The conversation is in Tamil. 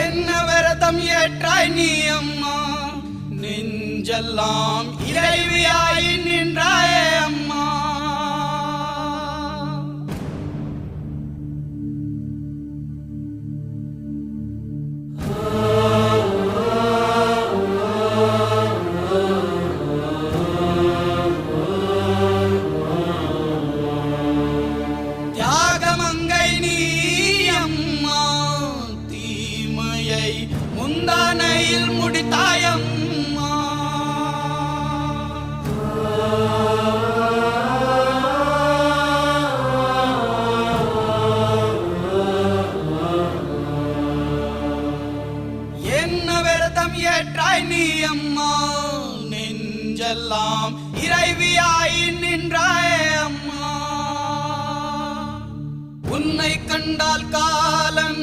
என்ன விரதம் ஏற்றாய் நீ அம்மா, நெஞ்செல்லாம் இறைவியாய் நின்றாயே அம்மா. தியாகமங்கை நீ அம்மா, தீமையை முந்தானையில் முடித்தாயம்மா. என்ன விரதம் ஏற்றாய் நீ அம்மா, நெஞ்செல்லாம் இறைவியாய் நின்றாயே அம்மா. உன்னை கண்டால் காலன்